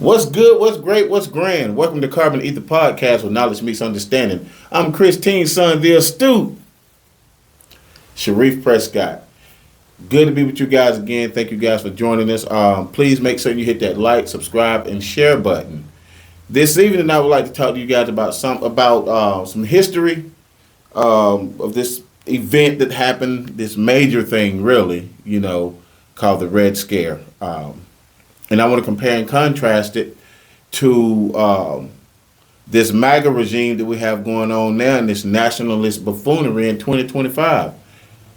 What's good? What's great? What's grand? Welcome to Carbon Ether Podcast where knowledge meets understanding. I'm Christine's son, the astute Sharif Prescott. Good to be with you guys again. Thank you guys for joining us. Please make sure you hit that like, subscribe, and share button. This evening, I would like to talk to you guys about some history of this event that happened. This major thing, really, called the Red Scare. And I want to compare and contrast it to this MAGA regime that we have going on now and this nationalist buffoonery in 2025.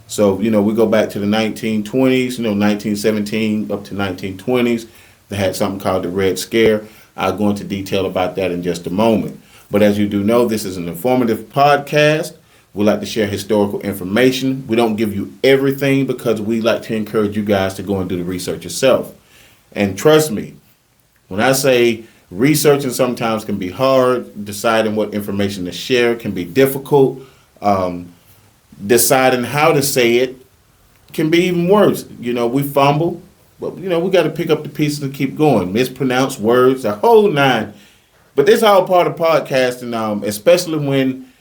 So, we go back to the 1920s, 1917 up to 1920s. They had something called the Red Scare. I'll go into detail about that in just a moment. But as you do know, this is an informative podcast. We like to share historical information. We don't give you everything because we like to encourage you guys to go and do the research yourself. And trust me, when I say researching sometimes can be hard, deciding what information to share can be difficult, deciding how to say it can be even worse. We fumble, but we got to pick up the pieces and keep going. Mispronounce words, a whole nine. But this all part of podcasting, especially when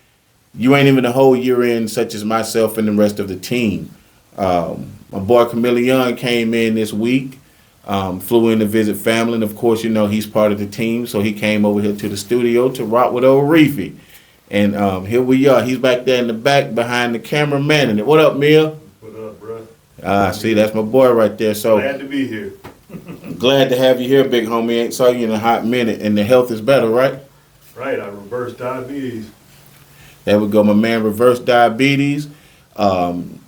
you ain't even a whole year in, such as myself and the rest of the team. My boy Chameleon came in this week. Flew in to visit family, and of course, he's part of the team, so he came over here to the studio to rock with old Reefy. And here we are. He's back there in the back behind the camera manning it. What up, Mill? What up, bro? See, that's my boy right there. So Glad to be here. glad to have you here, big homie. Ain't saw you in a hot minute, and the health is better, right? Right, I reversed diabetes. There we go, my man. Reverse diabetes.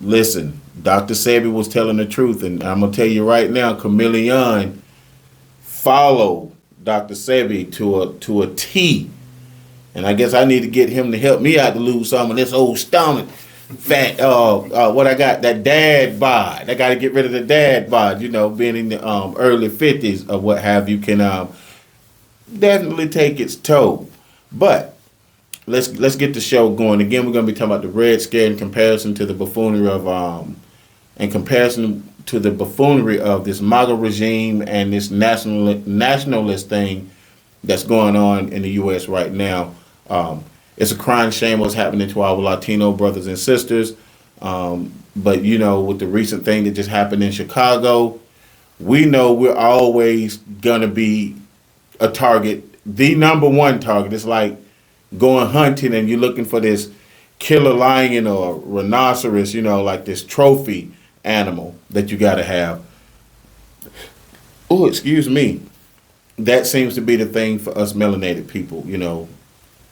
Listen, Dr. Sebi was telling the truth, and I'm gonna tell you right now, Chameleon followed Dr. Sebi to a T, and I guess I need to get him to help me out to lose some of this old stomach fat. What I got, that dad bod. I got to get rid of the dad bod. Being in the early 50s or what have you can definitely take its toll, but. Let's get the show going. Again, we're going to be talking about the Red Scare in comparison to the buffoonery of this MAGA regime and this nationalist thing that's going on in the U.S. right now. It's a crying shame what's happening to our Latino brothers and sisters. But with the recent thing that just happened in Chicago, we know we're always going to be a target, the number one target. It's like going hunting and you're looking for this killer lion or rhinoceros, like this trophy animal that you got to have. Oh, excuse me. That seems to be the thing for us melanated people,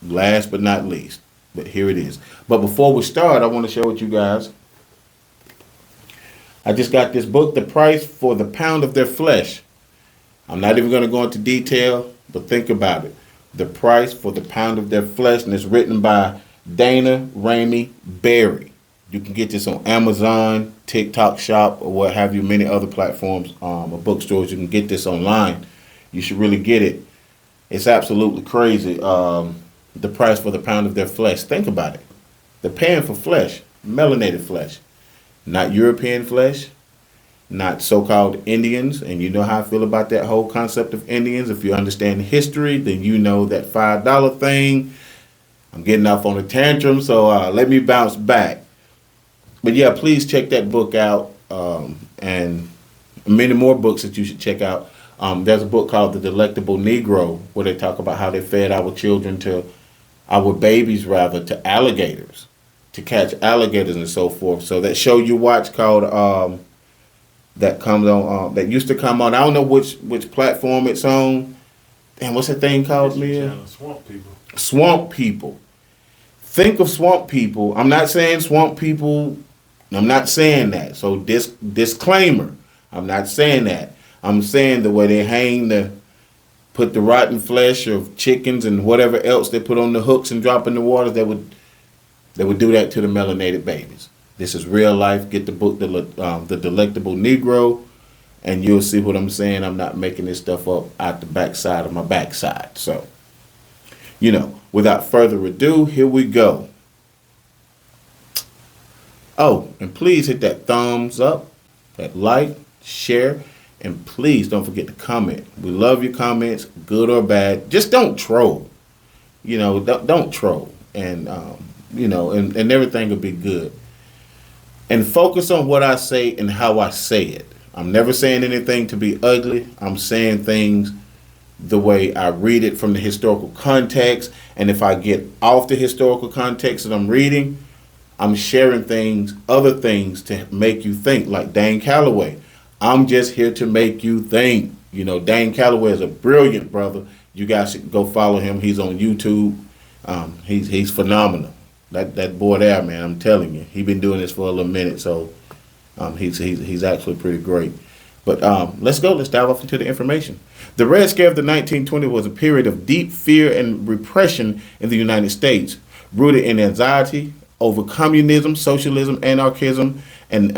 last but not least. But here it is. But before we start, I want to share with you guys. I just got this book, The Price for the Pound of Their Flesh. I'm not even going to go into detail, but think about it. The Price for the Pound of Their Flesh, and it's written by Dana Ramey Berry. You can get this on Amazon, TikTok Shop, or what have you, many other platforms or bookstores. You can get this online. You should really get it. It's absolutely crazy. The Price for the Pound of Their Flesh. Think about it. They're paying for flesh, melanated flesh, not European flesh, not so-called Indians, and you know how I feel about that whole concept of Indians. If you understand history, then you know that $5 thing. I'm getting off on a tantrum, so let me bounce back. But yeah, please check that book out, and many more books that you should check out. There's a book called The Delectable Negro, where they talk about how they fed our babies to alligators, to catch alligators and so forth. So that show you watch called that comes on that used to come on. I don't know which platform it's on. Damn, what's that thing called, Mia? Swamp People. Swamp People. Think of Swamp People. I'm not saying Swamp People. I'm not saying that. So disclaimer. I'm not saying that. I'm saying the way they put the rotten flesh of chickens and whatever else they put on the hooks and drop in the water. They would do that to the melanated babies. This is real life. Get the book, The Delectable Negro, and you'll see what I'm saying. I'm not making this stuff up out the backside of my backside. So, without further ado, here we go. Oh, and please hit that thumbs up, that like, share, And please don't forget to comment. We love your comments, good or bad. Just don't troll. Don't troll. And, and everything will be good. And focus on what I say and how I say it. I'm never saying anything to be ugly. I'm saying things the way I read it from the historical context. And if I get off the historical context that I'm reading, I'm sharing other things to make you think, like Dane Calloway. I'm just here to make you think. Dane Calloway is a brilliant brother. You guys should go follow him. He's on YouTube. He's phenomenal. That boy there, man, I'm telling you, he's been doing this for a little minute, so he's actually pretty great. But let's go. Let's dive off into the information. The Red Scare of the 1920s was a period of deep fear and repression in the United States, rooted in anxiety over communism, socialism, anarchism, and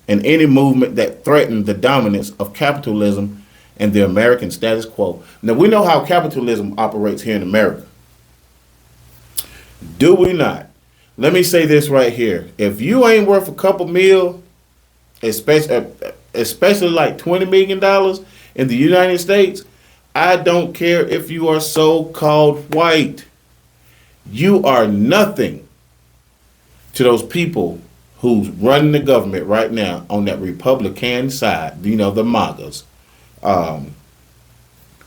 any movement that threatened the dominance of capitalism and the American status quo. Now, we know how capitalism operates here in America. Do we not? Let me say this right here. If you ain't worth a couple mil, especially like $20 million in the United States, I don't care if you are so-called white. You are nothing to those people who's running the government right now on that Republican side, the MAGAs.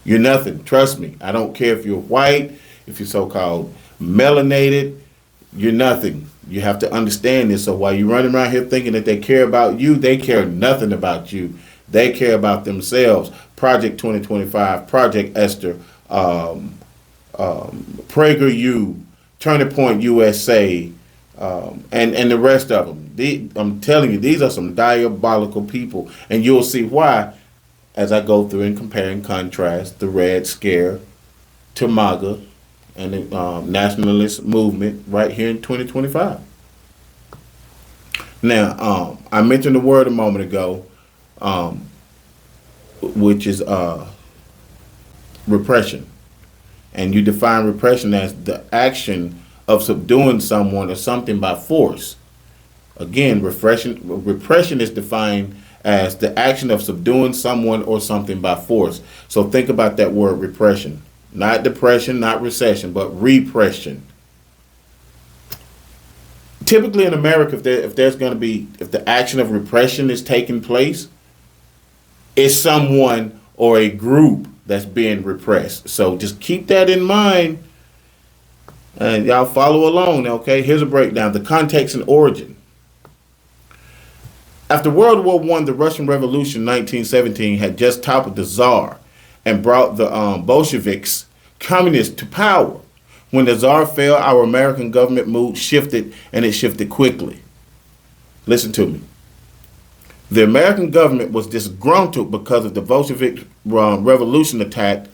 You're nothing. Trust me. I don't care if you're white, if you're so-called melanated, you're nothing. You have to understand this. So while you're running around here thinking that they care about you, they care nothing about you. They care about themselves. Project 2025, Project Esther, PragerU, Turning Point USA, and the rest of them. I'm telling you, these are some diabolical people, and you'll see why as I go through and compare and contrast the Red Scare to MAGA and the nationalist movement right here in 2025. Now, I mentioned the word a moment ago, which is repression. And you define repression as the action of subduing someone or something by force. Again, repression is defined as the action of subduing someone or something by force. So think about that word repression. Not depression, not recession, but repression. Typically in America, if the action of repression is taking place, it's someone or a group that's being repressed. So just keep that in mind. And y'all follow along, okay? Here's a breakdown. The context and origin. After World War I, the Russian Revolution in 1917 had just toppled the Tsar and brought the Bolsheviks, communists, to power. When the Tsar fell, our American government mood shifted, and it shifted quickly. Listen to me. The American government was disgruntled because of the Bolshevik revolution attack.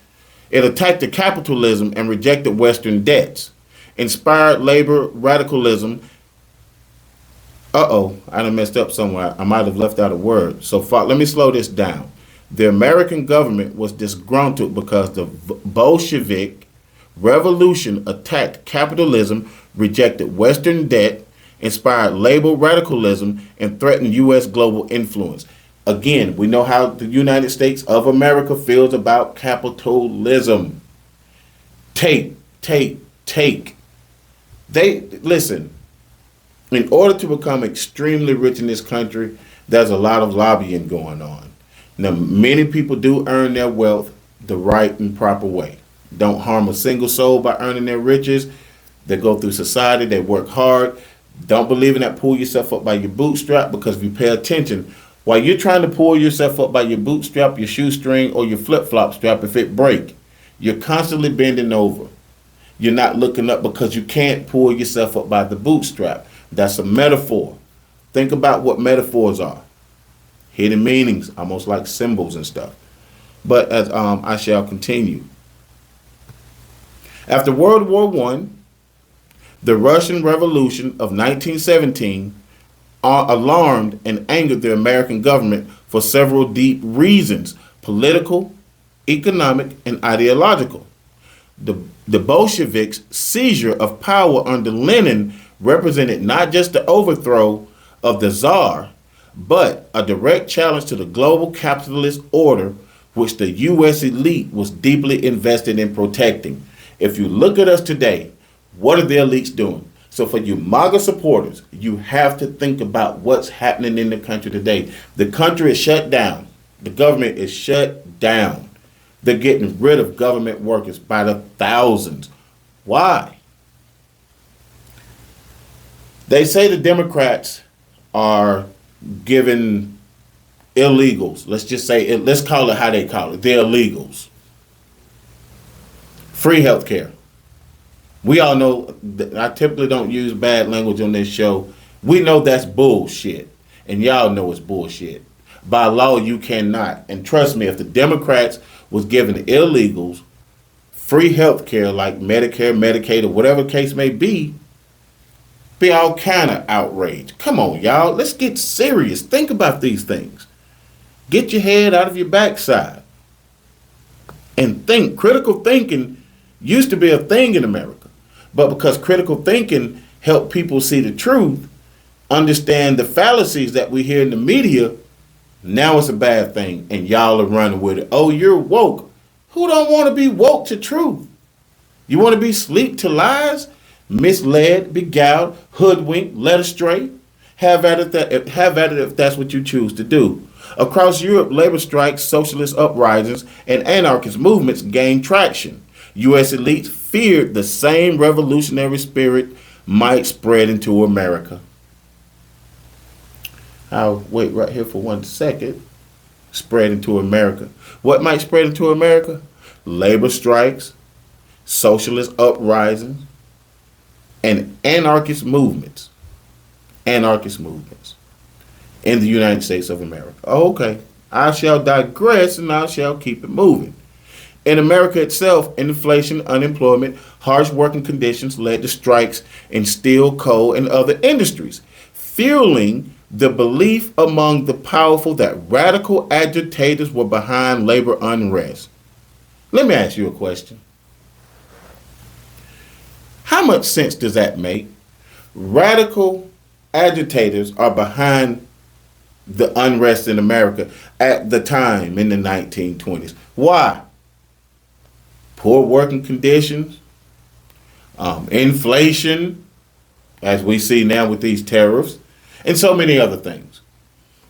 It attacked the capitalism and rejected Western debts, inspired labor radicalism. I done messed up somewhere. I might have left out a word. So let me slow this down. The American government was disgruntled because the Bolshevik revolution attacked capitalism, rejected Western debt, inspired labor radicalism, and threatened U.S. global influence. Again, we know how the United States of America feels about capitalism. Take. Listen, in order to become extremely rich in this country, there's a lot of lobbying going on. Now, many people do earn their wealth the right and proper way. Don't harm a single soul by earning their riches. They go through society, they work hard. Don't believe in that pull yourself up by your bootstrap, because if you pay attention, while you're trying to pull yourself up by your bootstrap, your shoestring, or your flip-flop strap, if it break, you're constantly bending over. You're not looking up because you can't pull yourself up by the bootstrap. That's a metaphor. Think about what metaphors are. Hidden meanings, almost like symbols and stuff. But as I shall continue. After World War I, the Russian Revolution of 1917 alarmed and angered the American government for several deep reasons: political, economic, and ideological. The Bolsheviks' seizure of power under Lenin represented not just the overthrow of the Tsar, but a direct challenge to the global capitalist order which the U.S. elite was deeply invested in protecting. If you look at us today, what are the elites doing? So for you MAGA supporters, you have to think about what's happening in the country today. The country is shut down. The government is shut down. They're getting rid of government workers by the thousands. Why? They say the Democrats are giving illegals, let's just say, let's call it how they call it, they're illegals, free health care. We all know, I typically don't use bad language on this show. We know that's bullshit. And y'all know it's bullshit. By law, you cannot. And trust me, if the Democrats was giving illegals free health care like Medicare, Medicaid, or whatever the case may be all kind of outrage. Come on, y'all. Let's get serious. Think about these things. Get your head out of your backside. And think. Critical thinking used to be a thing in America. But because critical thinking helped people see the truth, understand the fallacies that we hear in the media, now it's a bad thing. And y'all are running with it. Oh, you're woke. Who don't want to be woke to truth? You want to be sleep to lies? Misled, beguiled, hoodwinked, led astray? Have at it if that's what you choose to do. Across Europe, labor strikes, socialist uprisings, and anarchist movements gained traction. U.S. elites feared the same revolutionary spirit might spread into America. I'll wait right here for 1 second. Spread into America. What might spread into America? Labor strikes, socialist uprisings, and anarchist movements. Anarchist movements in the United States of America. Okay, I shall digress and I shall keep it moving. In America itself, inflation, unemployment, harsh working conditions led to strikes in steel, coal, and other industries, fueling the belief among the powerful that radical agitators were behind labor unrest. Let me ask you a question. How much sense does that make? Radical agitators are behind the unrest in America at the time in the 1920s. Why? Poor working conditions, inflation, as we see now with these tariffs, and so many other things.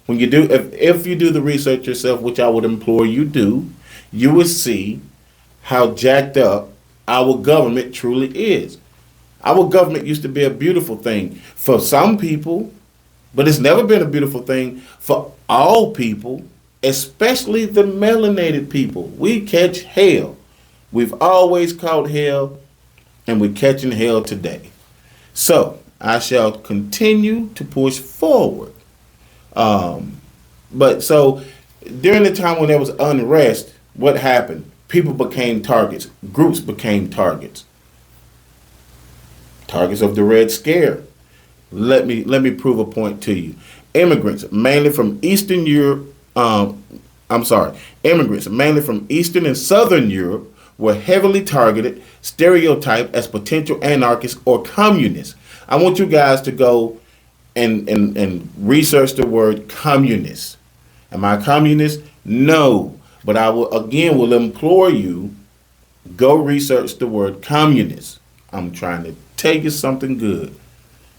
When you do, if you do the research yourself, which I would implore you do, you will see how jacked up our government truly is. Our government used to be a beautiful thing for some people, but it's never been a beautiful thing for all people, especially the melanated people. We catch hell. We've always caught hell, and we're catching hell today. So I shall continue to push forward. But so during the time when there was unrest, what happened? People became targets. Groups became targets. Targets of the Red Scare. Let me prove a point to you. Immigrants, mainly from Eastern Europe, immigrants, mainly from Eastern and Southern Europe, were heavily targeted, stereotyped as potential anarchists or communists. I want you guys to go and research the word communist. Am I a communist? No. But I will implore you, go research the word communist. I'm trying to tell you something good,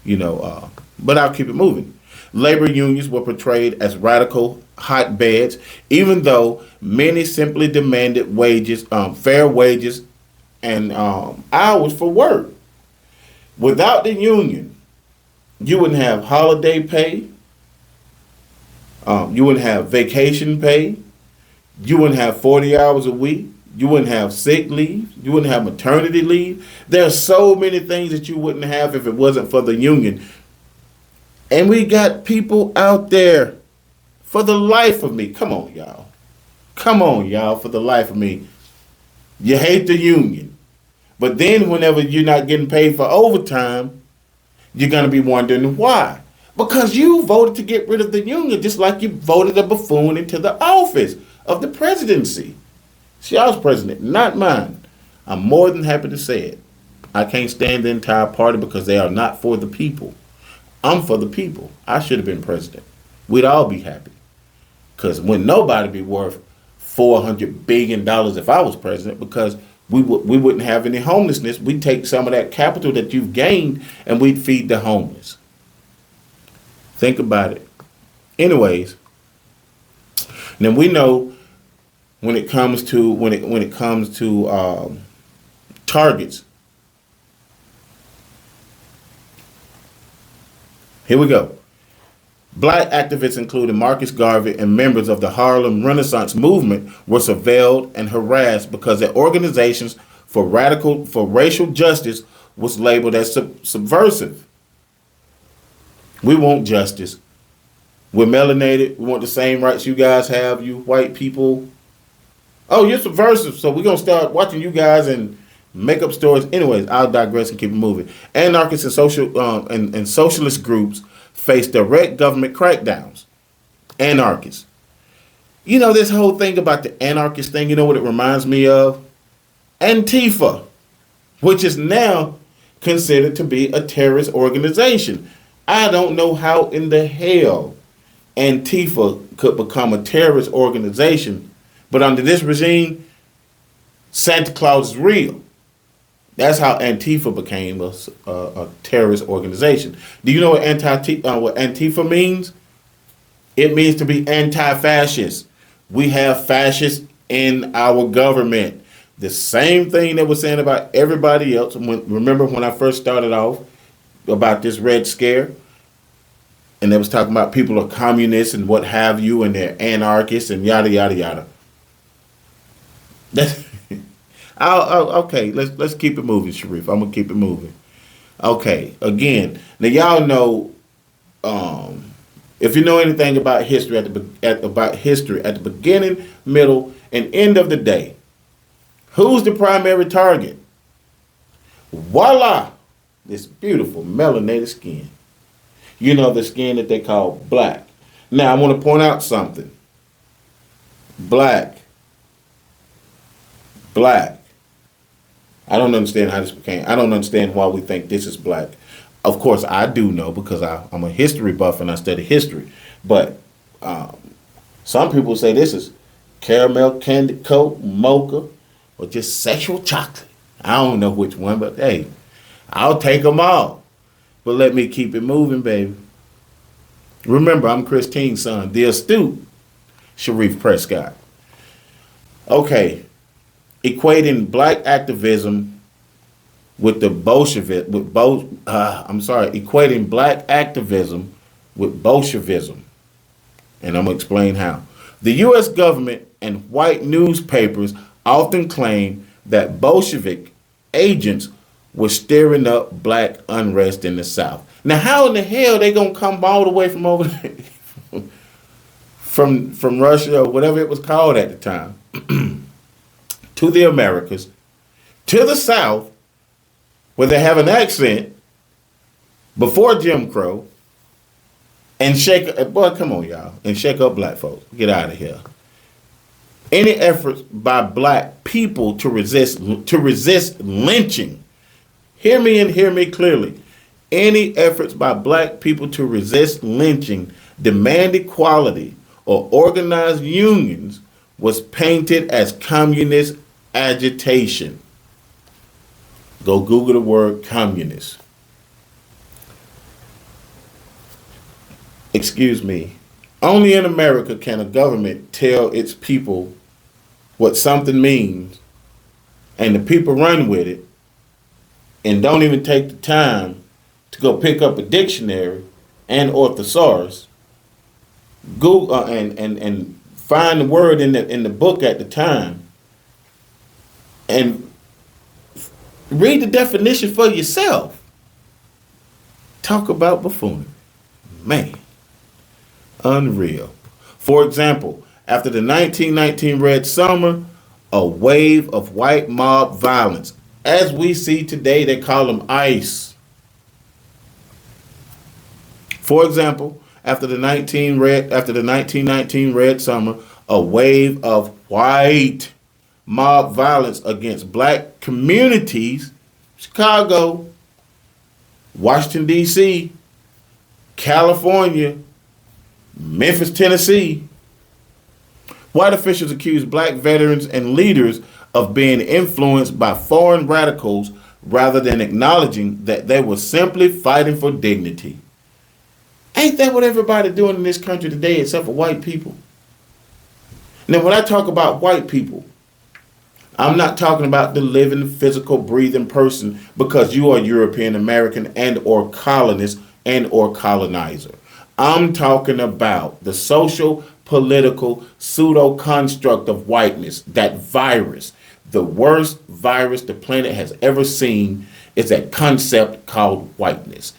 but I'll keep it moving. Labor unions were portrayed as radical hotbeds, even though many simply demanded wages, fair wages, and hours for work. Without the union, you wouldn't have holiday pay, you wouldn't have vacation pay, you wouldn't have 40 hours a week, you wouldn't have sick leave, you wouldn't have maternity leave. There are so many things that you wouldn't have if it wasn't for the union. And we got people out there, for the life of me. Come on, y'all. Come on, y'all, for the life of me. You hate the union. But then whenever you're not getting paid for overtime, you're going to be wondering why. Because you voted to get rid of the union, just like you voted a buffoon into the office of the presidency. It's y'all's president, not mine. I'm more than happy to say it. I can't stand the entire party because they are not for the people. I'm for the people. I should have been president. we'd all be happy. Because when nobody be worth $400 billion if I was president, because we wouldn't have any homelessness. We'd take some of that capital that you've gained and we'd feed the homeless. Think about it. Anyways, then we know when it comes to targets. Here we go. Black activists, including Marcus Garvey and members of the Harlem Renaissance movement, were surveilled and harassed because their organizations for racial justice was labeled as subversive. We want justice. We're melanated. We want the same rights you guys have, you white people. Oh, you're subversive, so we're going to start watching you guys and make up stories. Anyways, I'll digress and keep it moving. Anarchists and socialist groups face direct government crackdowns. Anarchists. You know, this whole thing about the anarchist thing, you know what it reminds me of? Antifa, which is now considered to be a terrorist organization. I don't know how in the hell Antifa could become a terrorist organization, but under this regime, Santa Claus is real. That's how Antifa became a terrorist organization. Do you know what Antifa means? It means to be anti-fascist. We have fascists in our government. The same thing that we're saying about everybody else. Remember when I first started off about this Red Scare? And they was talking about people are communists and what have you, and they're anarchists and yada, yada, yada. That's... Okay, let's keep it moving, Sharif. I'm gonna keep it moving. Okay, again, now y'all know, if you know anything about history at the beginning, middle, and end of the day, who's the primary target? Voila, this beautiful melanated skin. You know, the skin that they call black. Now I want to point out something. Black. I don't understand how this became. I don't understand why we think this is black. Of course, I do know because I'm a history buff and I study history. But some people say this is caramel, candy coat, mocha, or just sexual chocolate. I don't know which one, but hey, I'll take them all. But let me keep it moving, baby. Remember, I'm Christine's son, the astute Sharif Prescott. Okay. Equating black activism with the equating black activism with Bolshevism. And I'm going to explain how. The U.S. government and white newspapers often claim that Bolshevik agents were stirring up black unrest in the South. Now, how in the hell they going to come all the way from over there, from Russia or whatever it was called at the time, to the Americas, to the South, where they have an accent, before Jim Crow, and shake up black folks. Get out of here. Any efforts by black people to resist lynching, hear me and hear me clearly. Any efforts by black people to resist lynching, demand equality, or organize unions was painted as communist agitation. Go Google the word communist. Excuse me. Only in America can a government tell its people what something means, and the people run with it and don't even take the time to go pick up a dictionary and or thesaurus, Google and find the word in the book at the time and read the definition for yourself. Talk about buffoonery. Man, unreal. For example, after the 1919 Red Summer, a wave of white mob violence. As we see today, they call them ICE. For example, after the 1919 Red Summer, a wave of white mob violence against black communities, Chicago, Washington, D.C., California, Memphis, Tennessee. White officials accused black veterans and leaders of being influenced by foreign radicals rather than acknowledging that they were simply fighting for dignity. Ain't that what everybody doing in this country today except for white people? Now, when I talk about white people, I'm not talking about the living, physical, breathing person because you are European American and or colonist and or colonizer. I'm talking about the social, political, pseudo construct of whiteness, that virus. The worst virus the planet has ever seen is that concept called whiteness.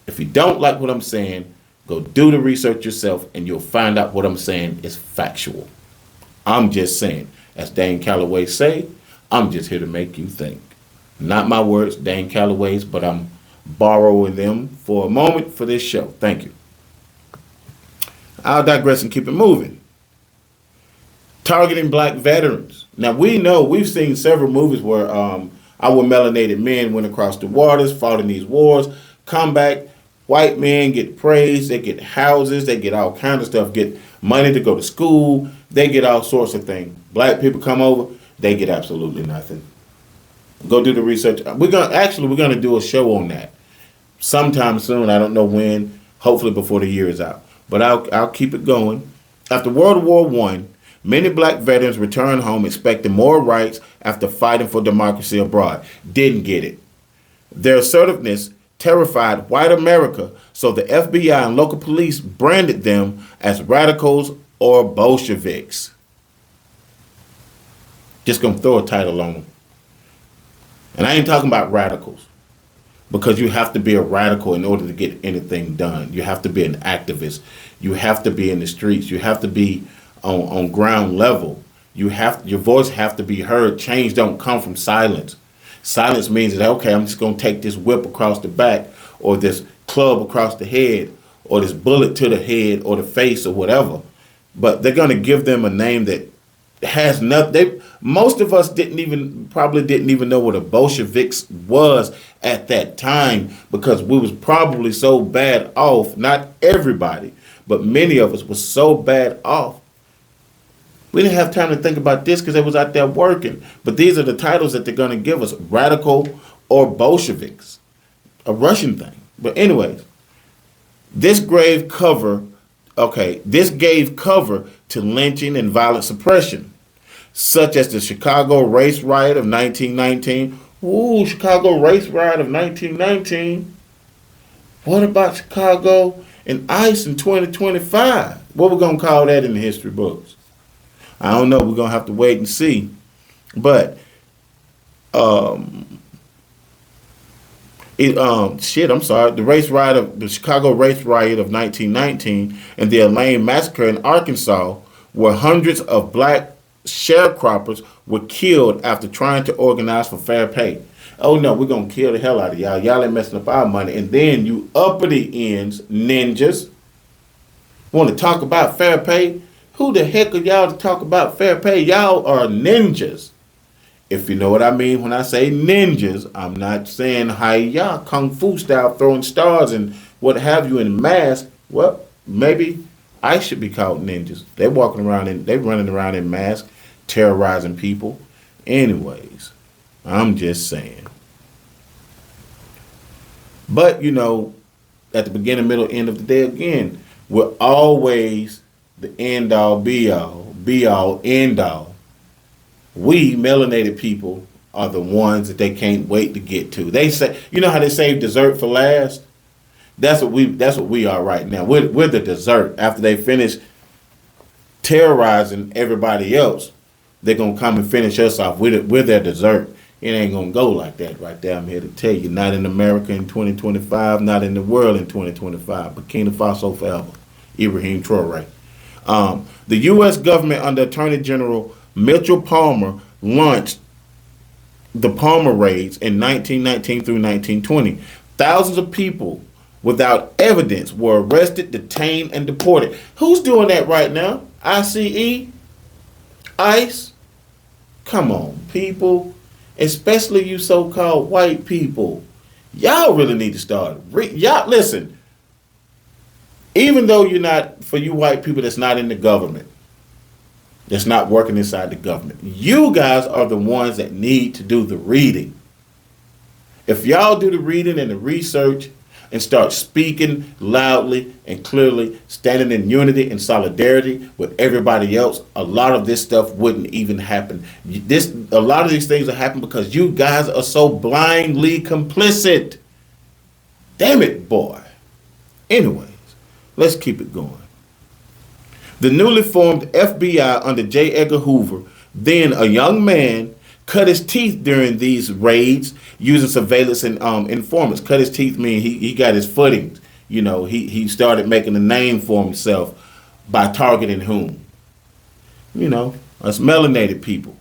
If you don't like what I'm saying, go do the research yourself and you'll find out what I'm saying is factual. I'm just saying, as Dane Calloway say, I'm just here to make you think. Not my words, Dane Calloway's, but I'm borrowing them for a moment for this show. Thank you. I'll digress and keep it moving. Targeting black veterans. Now we've seen several movies where our melanated men went across the waters, fought in these wars, come back, white men get praised, they get houses, they get all kinds of stuff, get money to go to school, they get all sorts of things. Black people come over, they get absolutely nothing. Go do the research. We're gonna do a show on that sometime soon. I don't know when. Hopefully before the year is out. But I'll keep it going. After World War I, many black veterans returned home expecting more rights after fighting for democracy abroad. Didn't get it. Their assertiveness terrified white America, so the FBI and local police branded them as radicals or Bolsheviks. Just gonna throw a title on them. And I ain't talking about radicals, because you have to be a radical in order to get anything done. You have to be an activist. You have to be in the streets. You have to be on ground level. Your voice have to be heard. Change don't come from silence. Silence means that, okay, I'm just gonna take this whip across the back, or this club across the head, or this bullet to the head or the face or whatever. But they're gonna give them a name that has nothing. Most of us probably didn't even know what a Bolsheviks was at that time, because we was probably so bad off. Not everybody, but many of us was so bad off. We didn't have time to think about this because they was out there working. But these are the titles that they're going to give us: radical or Bolsheviks, a Russian thing. But anyways, this gave cover to lynching and violent suppression, such as the Chicago race riot of 1919. Ooh, Chicago race riot of 1919. What about Chicago and ICE in 2025? What we going to call that in the history books? I don't know. We're going to have to wait and see. But, the Chicago race riot of 1919 and the Elaine massacre in Arkansas, where hundreds of black sharecroppers were killed after trying to organize for fair pay. Oh no, we're going to kill the hell out of y'all. Y'all ain't messing up our money. And then you uppity ends, ninjas, want to talk about fair pay? Who the heck are y'all to talk about fair pay? Y'all are ninjas. If you know what I mean when I say ninjas, I'm not saying hi-ya, kung fu style, throwing stars and what have you in masks. Well, maybe I should be called ninjas. They're running around in masks, terrorizing people. Anyways, I'm just saying. But, at the beginning, middle, end of the day, again, we're always the end all, be all, end all. We melanated people are the ones that they can't wait to get to. They say, you know how they save dessert for last? That's what we are right now. We're the dessert. After they finish terrorizing everybody else, they're gonna come and finish us off. We're their dessert. It ain't gonna go like that right there. I'm here to tell you, not in America in 2025, not in the world in 2025. Burkina Faso forever. Ibrahim Traore. The U.S. government under Attorney General Mitchell Palmer launched the Palmer raids in 1919 through 1920. Thousands of people without evidence were arrested, detained, and deported. Who's doing that right now? ICE? ICE? Come on, people. Especially you so-called white people. Y'all really need to start. Y'all, listen. Even though you're not, for you white people that's not in the government, that's not working inside the government, you guys are the ones that need to do the reading. If y'all do the reading and the research and start speaking loudly and clearly, standing in unity and solidarity with everybody else, a lot of this stuff wouldn't even happen. A lot of these things are happening because you guys are so blindly complicit. Damn it, boy. Anyways, let's keep it going. The newly formed FBI under J. Edgar Hoover, then a young man, cut his teeth during these raids using surveillance and informants. Cut his teeth mean he got his footings. You know, he started making a name for himself by targeting whom? You know, us melanated people.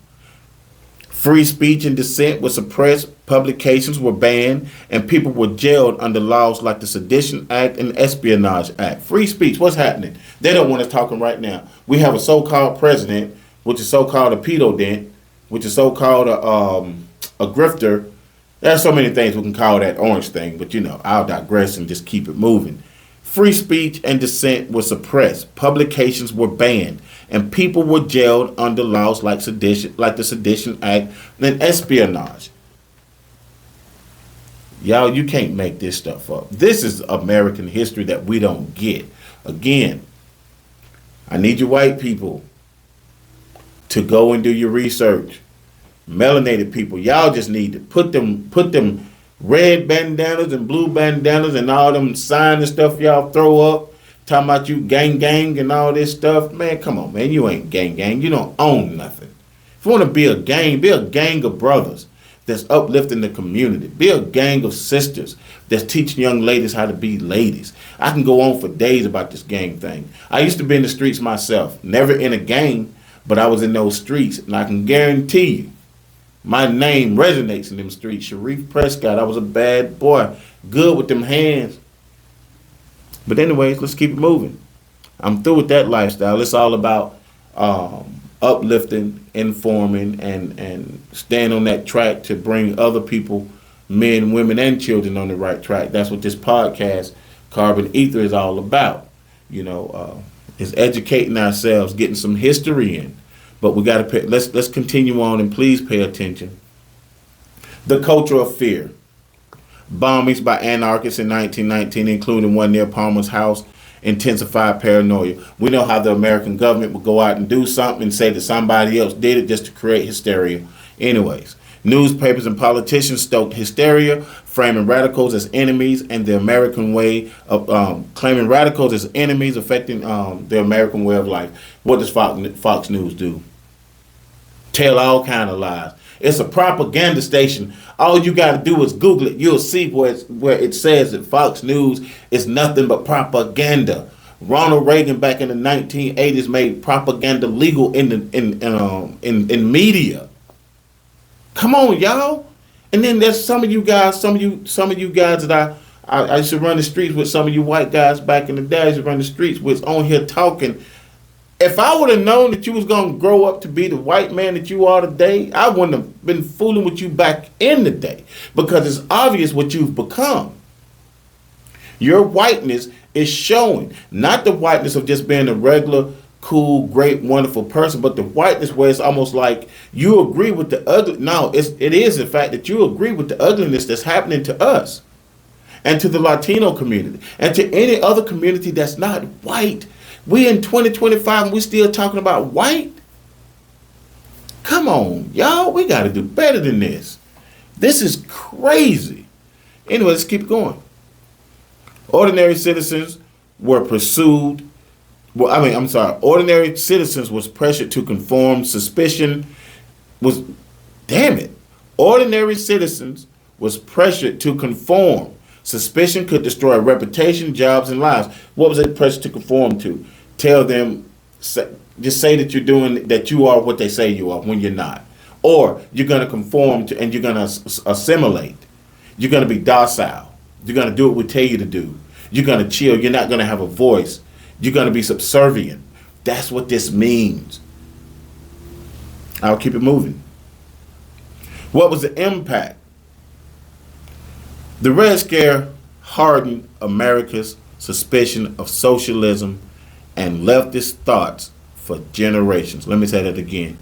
Free speech and dissent was suppressed, publications were banned, and people were jailed under laws like the Sedition Act and Espionage Act. Free speech, what's happening? They don't want us talking right now. We have a so-called president, which is so-called a pedo dent, which is so-called a grifter. There's so many things we can call that orange thing, but you know, I'll digress and just keep it moving. Free speech and dissent were suppressed, publications were banned, and people were jailed under laws like the Sedition Act and espionage. Y'all, you can't make this stuff up. This is American history that we don't get. Again, I need you white people to go and do your research. Melanated people, y'all just need to put them red bandanas and blue bandanas and all them signs and stuff y'all throw up, talking about you gang and all this stuff. Man, come on, man. You ain't gang. You don't own nothing. If you want to be a gang of brothers that's uplifting the community. Be a gang of sisters that's teaching young ladies how to be ladies. I can go on for days about this gang thing. I used to be in the streets myself. Never in a gang, but I was in those streets. And I can guarantee you, my name resonates in them streets. Sharif Prescott, I was a bad boy. Good with them hands. But anyways, let's keep it moving. I'm through with that lifestyle. It's all about uplifting, informing, and staying on that track to bring other people, men, women, and children on the right track. That's what this podcast, Carbon Ether, is all about. You know, is educating ourselves, getting some history in. But we got to pay. Let's continue on, and please pay attention. The culture of fear. Bombings by anarchists in 1919, including one near Palmer's house, intensified paranoia. We know how the American government would go out and do something and say that somebody else did it just to create hysteria. Anyways, newspapers and politicians stoked hysteria, framing radicals as enemies, and the American way of claiming radicals as enemies affecting the American way of life. What does Fox News do? Tell all kind of lies. It's a propaganda station. All you got to do is Google it. You'll see where it says that Fox News is nothing but propaganda. Ronald Reagan back in the 1980s made propaganda legal in media. Come on, y'all. And then there's some of you guys that I used to run the streets with. Some of you white guys back in the day I used to run the streets with on here talking. If I would have known that you was going to grow up to be the white man that you are today, I wouldn't have been fooling with you back in the day, because it's obvious what you've become. Your whiteness is showing, not the whiteness of just being a regular, cool, great, wonderful person, but the whiteness where it's almost like you agree with the ugly. No, it is the fact that you agree with the ugliness that's happening to us and to the Latino community and to any other community that's not white. We in 2025 and we still talking about white? Come on, y'all. We got to do better than this. This is crazy. Anyway, let's keep going. Ordinary citizens were pursued. Ordinary citizens was pressured to conform. Ordinary citizens was pressured to conform. Suspicion could destroy reputation, jobs, and lives. What was it pressured to conform to? Tell them, just say that that you are what they say you are when you're not. Or you're going to conform to, and you're going to assimilate. You're going to be docile. You're going to do what we tell you to do. You're going to chill. You're not going to have a voice. You're going to be subservient. That's what this means. I'll keep it moving. What was the impact? The Red Scare hardened America's suspicion of socialism and leftist thoughts for generations. Let me say that again.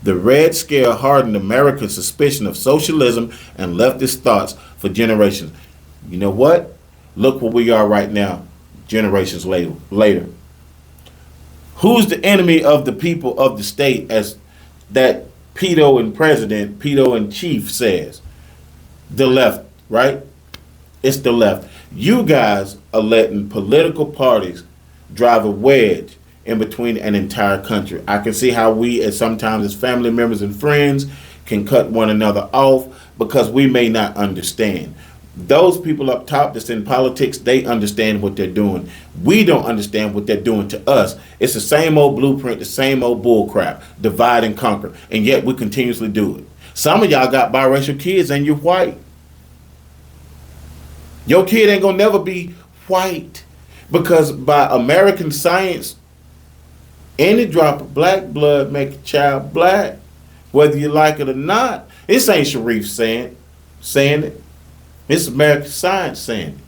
The Red Scare hardened America's suspicion of socialism and leftist thoughts for generations. You know what? Look where we are right now, generations later. Who's the enemy of the people of the state, as that pedo and chief says? The left, right? It's the left. You guys are letting political parties drive a wedge in between an entire country. I can see how we, sometimes as family members and friends, can cut one another off because we may not understand. Those people up top that's in politics, they understand what they're doing. We don't understand what they're doing to us. It's the same old blueprint, the same old bull crap, divide and conquer, and yet we continuously do it. Some of y'all got biracial kids and you're white. Your kid ain't gonna never be white because by American science, any drop of black blood make a child black, whether you like it or not. This ain't Sharif saying it. It's American science saying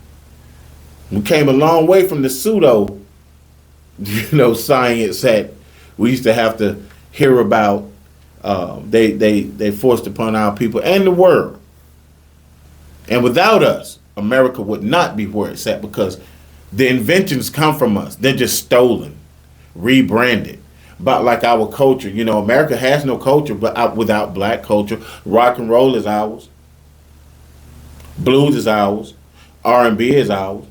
it. We came a long way from the pseudo, science that we used to have to hear about. They forced upon our people and the world. And without us, America would not be where it's at because the inventions come from us. They're just stolen, rebranded. About like our culture. America has no culture but without black culture. Rock and roll is ours. Blues is ours. R&B is ours.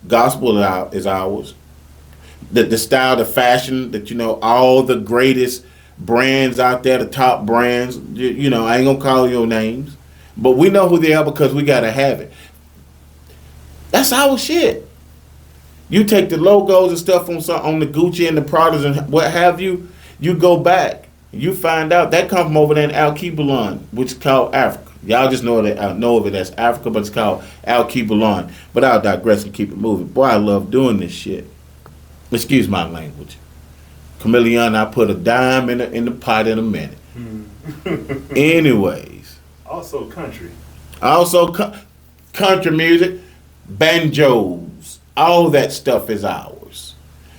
Gospel is ours. The style, the fashion that, all the greatest brands out there, the top brands, I ain't going to call your names. But we know who they are because we got to have it. That's our shit. You take the logos and stuff on the Gucci and the Pradas and what have you, you go back. You find out that comes from over there in Al-Kibalon, which is called Africa. Y'all just know of it as Africa, but it's called Al-Kibalon. But I'll digress and keep it moving. Boy, I love doing this shit. Excuse my language. Chameleon, I put a dime in the pot in a minute. Anyways. Also country. Country music, banjos, all that stuff is ours.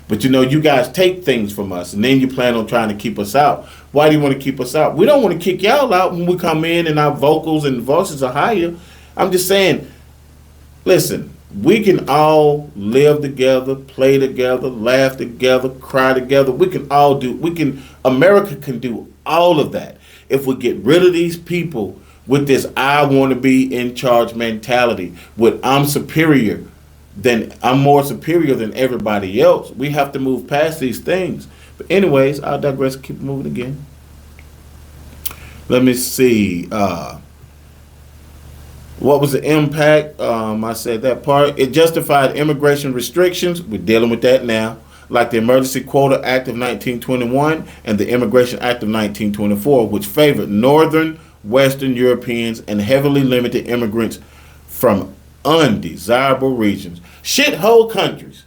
But you guys take things from us and then you plan on trying to keep us out. Why do you want to keep us out? We don't want to kick y'all out when we come in and our vocals and voices are higher. I'm just saying, listen, we can all live together, play together, laugh together, cry together. America can do all of that if we get rid of these people with this I want to be in charge mentality, with I'm more superior than everybody else. We have to move past these things. But anyways, I'll digress and keep moving again. Let me see. What was the impact? I said that part. It justified immigration restrictions. We're dealing with that now. Like the Emergency Quota Act of 1921 and the Immigration Act of 1924, which favored Northern, Western Europeans and heavily limited immigrants from undesirable regions. Shithole countries.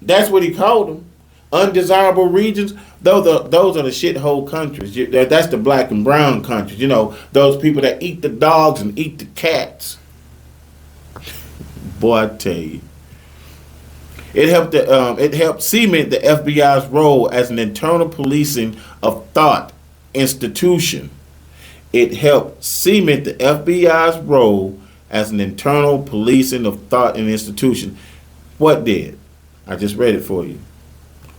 That's what he called them. Undesirable regions. Those are the shithole countries. That's the black and brown countries. Those people that eat the dogs and eat the cats. Boy, I tell you. It helped cement the FBI's role as an internal policing of thought institution. It helped cement the FBI's role as an internal policing of thought and institution. What did? I just read it for you.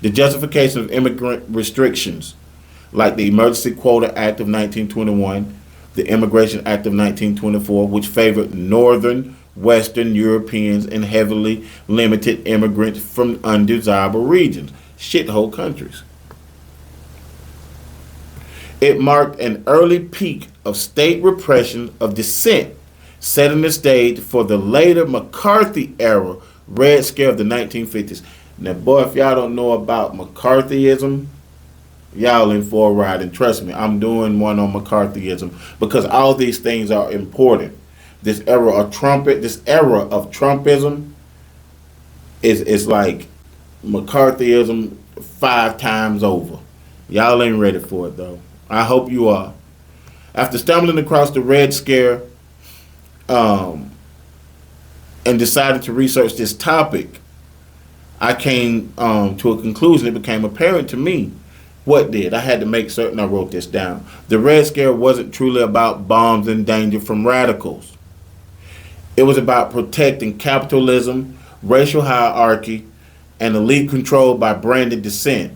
The justification of immigrant restrictions, like the Emergency Quota Act of 1921, the Immigration Act of 1924, which favored Northern, Western Europeans and heavily limited immigrants from undesirable regions, shithole countries. It marked an early peak of state repression of dissent, setting the stage for the later McCarthy-era Red Scare of the 1950s. Now, boy, if y'all don't know about McCarthyism, y'all in for a ride. And trust me, I'm doing one on McCarthyism because all these things are important. This era of Trumpism is like McCarthyism 5 times over. Y'all ain't ready for it, though. I hope you are. After stumbling across the Red Scare and decided to research this topic, I came to a conclusion. It became apparent to me what did. I had to make certain I wrote this down. The Red Scare wasn't truly about bombs and danger from radicals. It was about protecting capitalism, racial hierarchy, and elite control by branded dissent,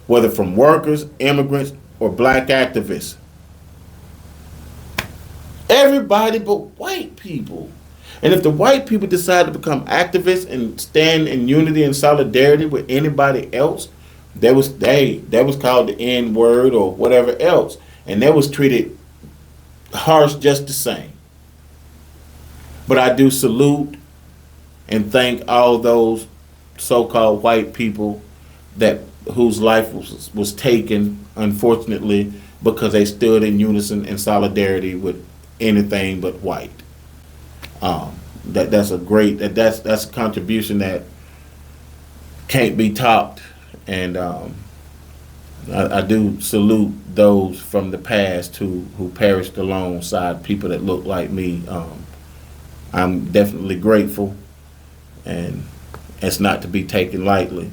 whether from workers, immigrants, or black activists. Everybody but white people. And if the white people decide to become activists and stand in unity and solidarity with anybody else, that was called the N word or whatever else, and that was treated harsh just the same. But I do salute and thank all those so-called white people that whose life was taken, unfortunately, because they stood in unison and solidarity with anything but white. That's a contribution that can't be topped, and I do salute those from the past who perished alongside people that look like me. I'm definitely grateful, and it's not to be taken lightly.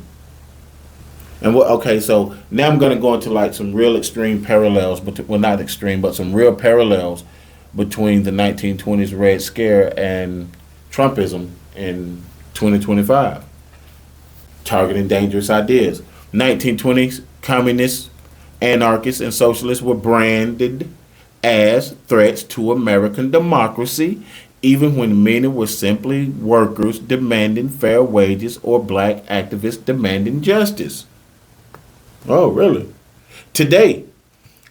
And okay, so now I'm going to go into like some real extreme parallels, but well, not extreme, but some real parallels between the 1920s Red Scare and Trumpism in 2025, targeting dangerous ideas. 1920s communists, anarchists, and socialists were branded as threats to American democracy, even when many were simply workers demanding fair wages or black activists demanding justice. Oh, really? Today,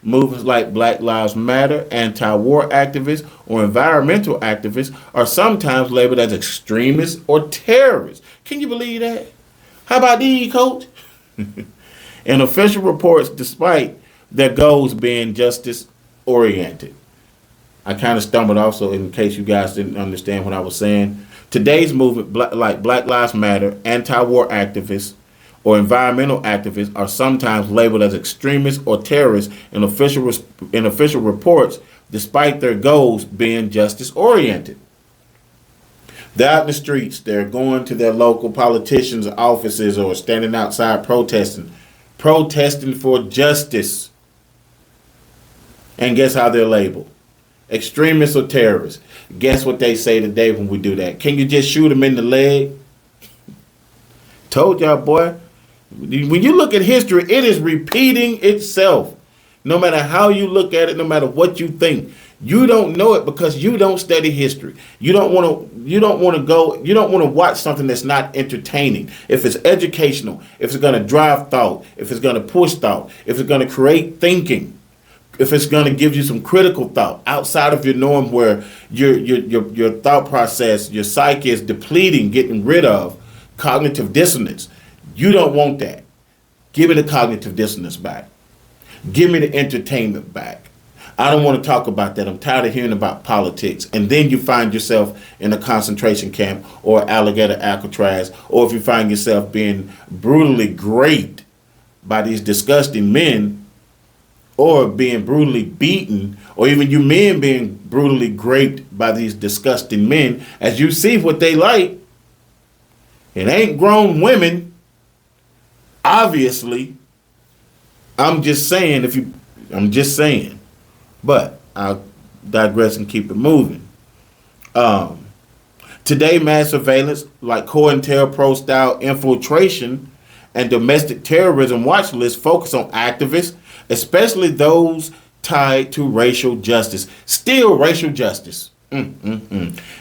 movements like Black Lives Matter, anti-war activists, or environmental activists are sometimes labeled as extremists or terrorists. Can you believe that? How about these, Coach? In official reports, despite their goals being justice-oriented. I kind of stumbled also in case you guys didn't understand what I was saying. Today's movement, like Black Lives Matter, anti-war activists, or environmental activists are sometimes labeled as extremists or terrorists in official reports, despite their goals being justice-oriented. They're out in the streets. They're going to their local politicians' offices or standing outside protesting for justice. And guess how they're labeled? Extremists or terrorists. Guess what they say today when we do that? Can you just shoot them in the leg? Told y'all, boy. When you look at history, it is repeating itself. No matter how you look at it, no matter what you think, you don't know it because you don't study history. You don't want to watch something that's not entertaining. If it's educational, if it's going to drive thought, if it's going to push thought, if it's going to create thinking, if it's going to give you some critical thought outside of your norm where your thought process, your psyche is depleting, getting rid of cognitive dissonance. You don't want that. Give me the cognitive dissonance back. Give me the entertainment back. I don't want to talk about that. I'm tired of hearing about politics. And then you find yourself in a concentration camp or alligator Alcatraz, or if you find yourself being brutally raped by these disgusting men, or being brutally beaten, or even you men being brutally raped by these disgusting men, as you see what they like. It ain't grown women. Obviously, I'm just saying, but I'll digress and keep it moving. Today, mass surveillance like COINTELPRO style infiltration and domestic terrorism watch lists focus on activists, especially those tied to racial justice. Still racial justice.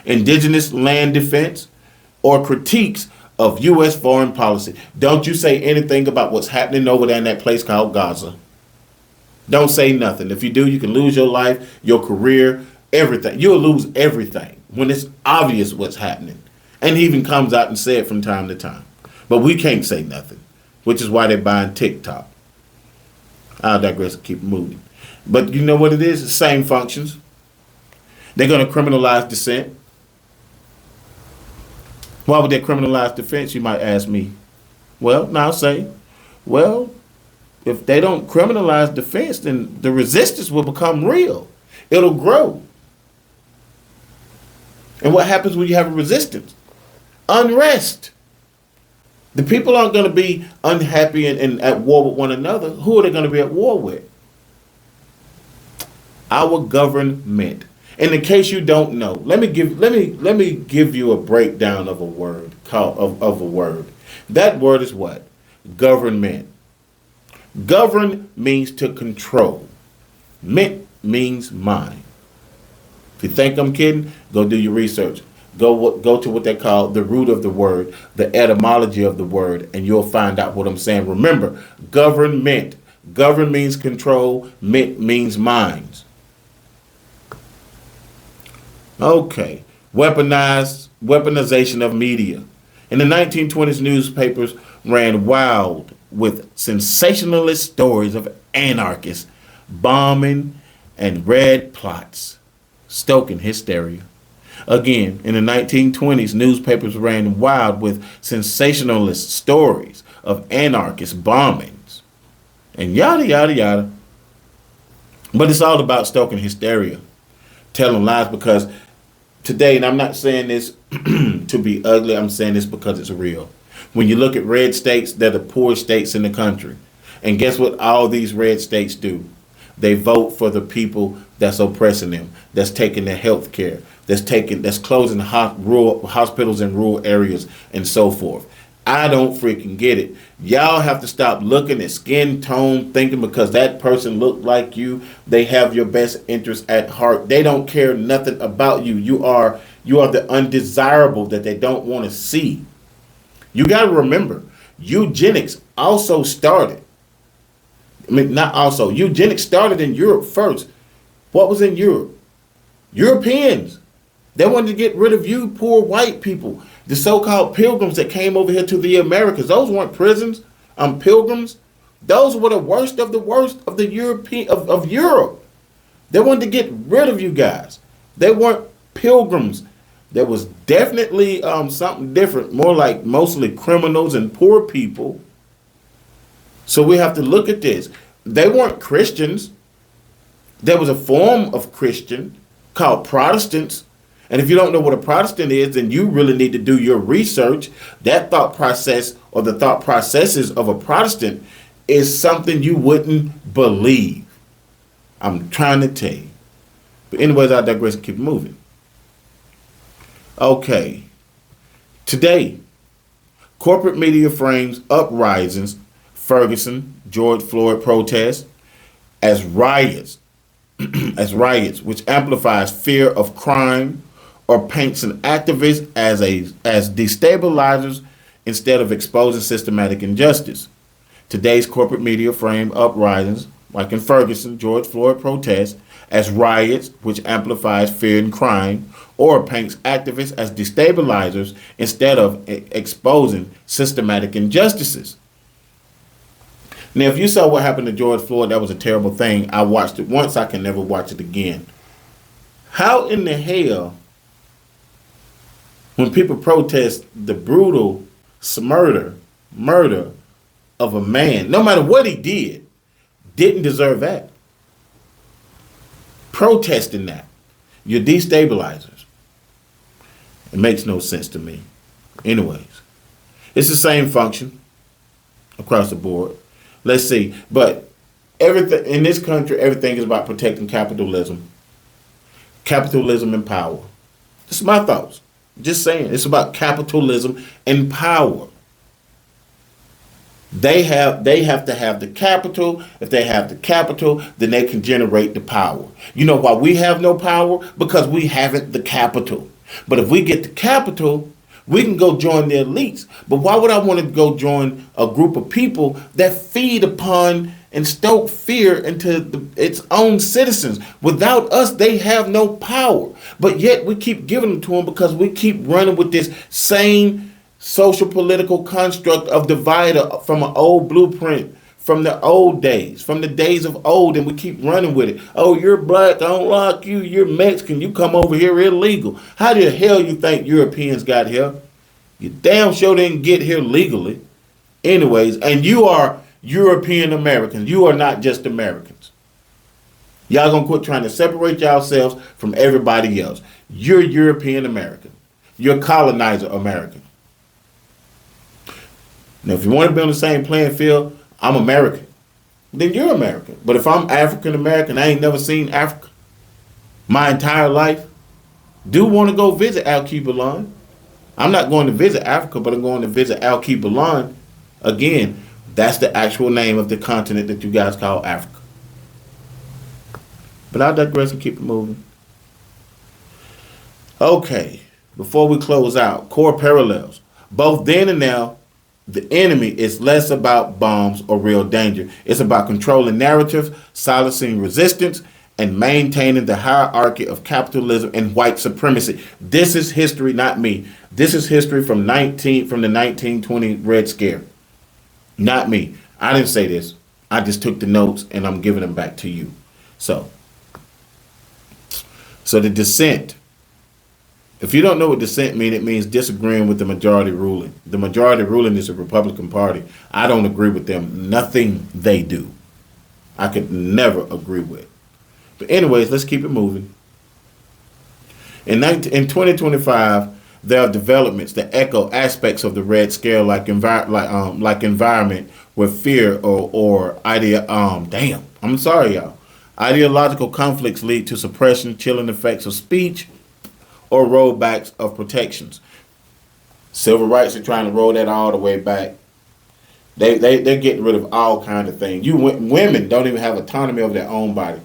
Indigenous land defense or critiques of U.S. foreign policy. Don't you say anything about what's happening over there in that place called Gaza. Don't say nothing. If you do, you can lose your life, your career, everything. You'll lose everything when it's obvious what's happening. And he even comes out and say it from time to time. But we can't say nothing, which is why they're buying TikTok. I'll digress and keep moving. But you know what it is? The same functions. They're going to criminalize dissent. Why would they criminalize defense, you might ask me? Well, now I'll say, well, if they don't criminalize defense, then the resistance will become real. It'll grow. And what happens when you have a resistance? Unrest. The people aren't going to be unhappy and at war with one another. Who are they going to be at war with? Our government. And in case you don't know, let me give you a breakdown of a word of a word. That word is what? Government. Govern means to control. Ment means mind. If you think I'm kidding, go do your research. Go to what they call the root of the word, the etymology of the word, and you'll find out what I'm saying. Remember, government. Govern means control. Ment means minds. Okay. Weaponization of media. In the 1920s, newspapers ran wild with sensationalist stories of anarchists bombing and red plots, stoking hysteria. Again, in the 1920s, newspapers ran wild with sensationalist stories of anarchist bombings and yada, yada, yada. But it's all about stoking hysteria, telling lies, because today, and I'm not saying this to be ugly, I'm saying this because it's real. When you look at red states, they're the poorest states in the country. And guess what all these red states do? They vote for the people that's oppressing them, that's taking their health care, that's closing rural hospitals in rural areas and so forth. I don't freaking get it. Y'all have to stop looking at skin tone, thinking because that person looked like you, they have your best interest at heart. They don't care nothing about you. You are the undesirable that they don't want to see. You got to remember, eugenics also started. Eugenics started in Europe first. What was in Europe? Europeans. They wanted to get rid of you poor white people. The so-called pilgrims that came over here to the Americas. Those weren't prisons, pilgrims. Those were the worst of the European of Europe. They wanted to get rid of you guys. They weren't pilgrims. There was definitely something different, more like mostly criminals and poor people. So we have to look at this. They weren't Christians. There was a form of Christian called Protestants. And if you don't know what a Protestant is, then you really need to do your research. That thought process, or the thought processes of a Protestant, is something you wouldn't believe. I'm trying to tell you. But anyways, I digress and keep moving. Okay. Today, corporate media frames uprisings, Ferguson, George Floyd protests, as riots, which amplifies fear of crime or paints an activist as destabilizers instead of exposing systematic injustice. Today's corporate media frame uprisings, like in Ferguson, George Floyd protests, as riots, which amplifies fear and crime, or paints activists as destabilizers instead of exposing systematic injustices. Now, if you saw what happened to George Floyd, that was a terrible thing. I watched it once, I can never watch it again. How in the hell, when people protest the brutal murder of a man, no matter what he didn't deserve that? Protesting that, you're destabilizers. It makes no sense to me. Anyways, it's the same function across the board. Let's see. But everything in this country, everything is about protecting capitalism. Capitalism and power. This is my thoughts. Just saying. It's about capitalism and power. They have to have the capital. If they have the capital, then they can generate the power. You know why we have no power? Because we haven't the capital. But if we get the capital, we can go join the elites. But why would I want to go join a group of people that feed upon and stoke fear into its own citizens? Without us, they have no power. But yet we keep giving them to them because we keep running with this same social political construct of divider from an old blueprint, from the old days, from the days of old, and we keep running with it. Oh, you're black, I don't like you. You're Mexican, you come over here illegal. How the hell you think Europeans got here? You damn sure didn't get here legally. Anyways, and you are European Americans. You are not just Americans. Y'all gonna quit trying to separate yourselves from everybody else. You're European American. You're colonizer American. Now, if you want to be on the same playing field, I'm American. Then you're American. But if I'm African American, I ain't never seen Africa my entire life, do want to go visit Al-Kibalan. I'm not going to visit Africa, but I'm going to visit Al-Kibalan. Again, that's the actual name of the continent that you guys call Africa. But I'll digress and keep it moving. Okay, before we close out, core parallels. Both then and now, the enemy is less about bombs or real danger. It's about controlling narratives, silencing resistance, and maintaining the hierarchy of capitalism and white supremacy. This is history, not me. This is history from the 1920 Red Scare. Not me. I didn't say this. I just took the notes and I'm giving them back to you. So the dissent. If you don't know what dissent means, it means disagreeing with the majority ruling. The majority ruling is the Republican Party. I don't agree with them. Nothing they do, I could never agree with. But anyways, let's keep it moving. In 2025, there are developments that echo aspects of the Red Scare, like environment where fear or ideological conflicts lead to suppression, chilling effects of speech, or rollbacks of protections. Civil rights are trying to roll that all the way back. They're getting rid of all kind of things. Women don't even have autonomy of their own body.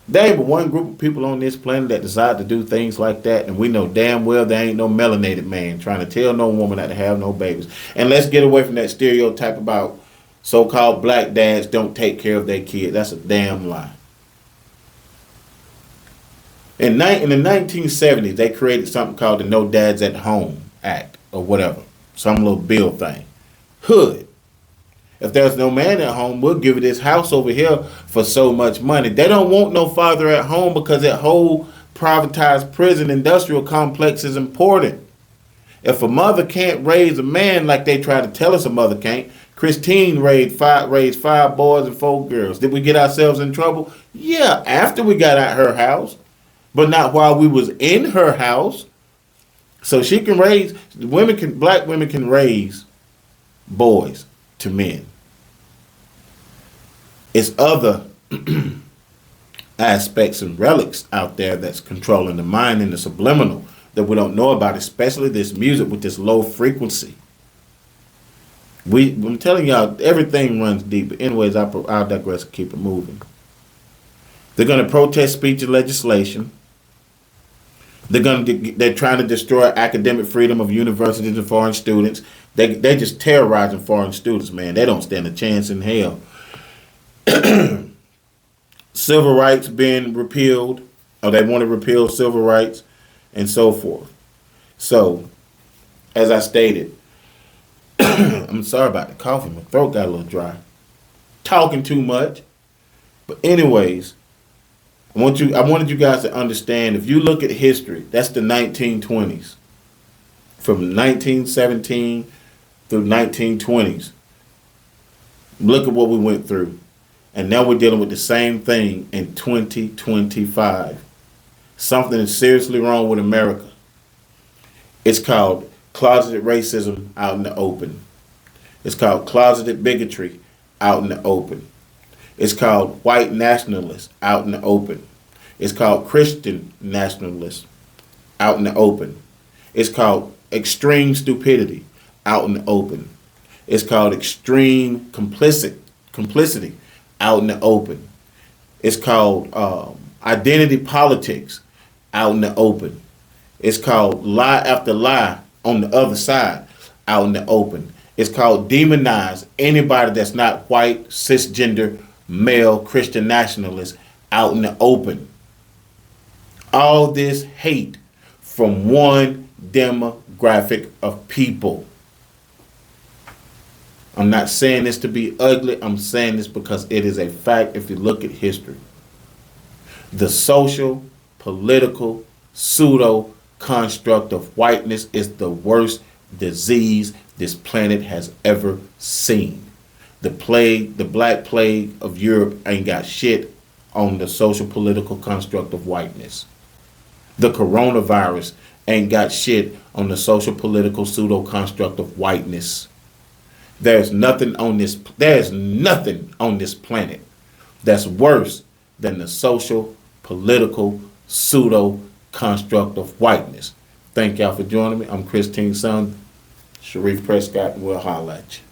There ain't but one group of people on this planet that decide to do things like that, and we know damn well there ain't no melanated man trying to tell no woman not to have no babies. And let's get away from that stereotype about so-called black dads don't take care of their kids. That's a damn lie. In the 1970s, they created something called the No Dads at Home Act or whatever, some little bill thing. Hood. If there's no man at home, we'll give you this house over here for so much money. They don't want no father at home because that whole privatized prison industrial complex is important. If a mother can't raise a man like they try to tell us a mother can't, Christine raised five boys and 4 girls. Did we get ourselves in trouble? Yeah, after we got out her house, but not while we was in her house. So she can raise, black women can raise boys to men. It's other aspects and relics out there that's controlling the mind and the subliminal that we don't know about, especially this music with this low frequency. I'm telling y'all, everything runs deep. But anyways, I'll digress and keep it moving. They're going to protest speech and legislation. They're trying to destroy academic freedom of universities and foreign students. They just terrorizing foreign students, man. They don't stand a chance in hell. Civil rights being repealed, or they want to repeal civil rights, and so forth. So, as I stated, I'm sorry about the coffee. My throat got a little dry. Talking too much. But anyways, I wanted you guys to understand, if you look at history, that's the 1920s. From 1917 through 1920s. Look at what we went through. And now we're dealing with the same thing in 2025. Something is seriously wrong with America. It's called closeted racism out in the open. It's called closeted bigotry out in the open. It's called white nationalists out in the open. It's called Christian nationalists out in the open. It's called extreme stupidity out in the open. It's called extreme complicity out in the open. It's called identity politics out in the open. It's called lie after lie on the other side out in the open. It's called demonize anybody that's not white, cisgender, male, Christian nationalist out in the open. All this hate from one demographic of people. I'm not saying this to be ugly. I'm saying this because it is a fact if you look at history. The social, political, pseudo construct of whiteness is the worst disease this planet has ever seen. The plague, the black plague of Europe ain't got shit on the social political construct of whiteness. The coronavirus ain't got shit on the social political pseudo construct of whiteness. There's nothing on this planet that's worse than the social, political, pseudo construct of whiteness. Thank y'all for joining me. I'm Christine's son, Sharif Prescott, and we'll holler at you.